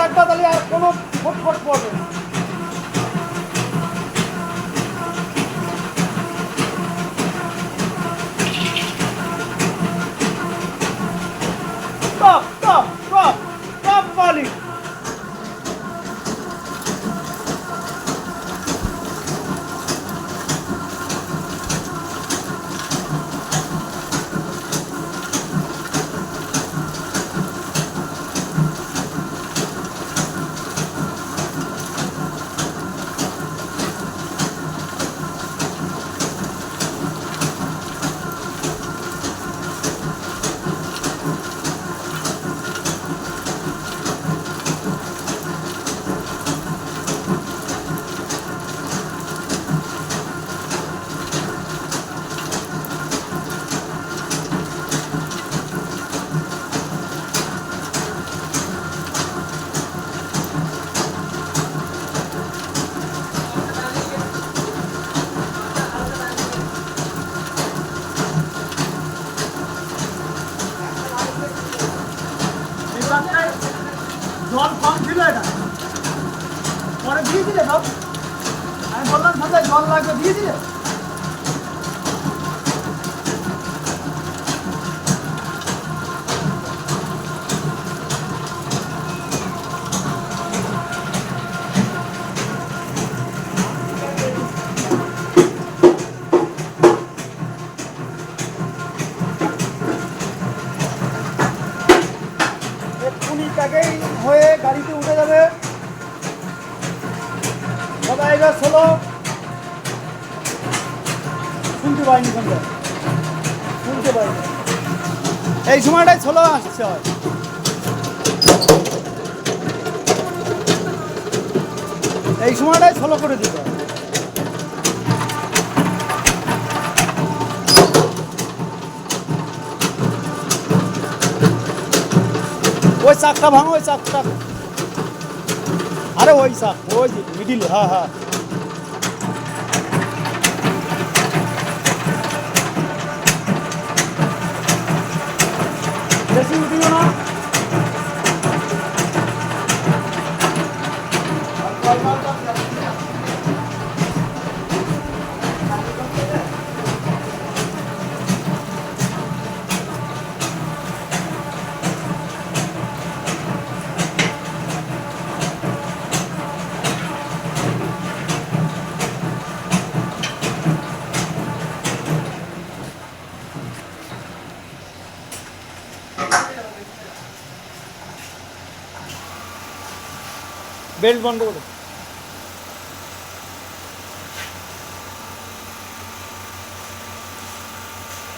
রাখবা তাহলে আর কোনো ফটফট পড়বে না। Top top top top quality. জল কম ছিল, এটা পরে দিয়েছিলে সব। আমি বললাম সন্ধ্যায় জল লাগবে, দিয়েছিলে। এক্ষুনিটাকেই হয়ে গাড়িতে উঠে যাবে। দাদা এবার ষোলো শুনতে পাইনি, শুনতে পাইনি। এই সময়টাই ষোলো আসছে হয়। এই সময়টাই ষোলো করে দিতে হয়। ওই চাকটা ভাঙো, ওই চাকটা। আরে ওই চাক, ওই মিডিলে। হ্যাঁ হ্যাঁ, বেশি উঠিও না। বেল্ট বন্ধ করে।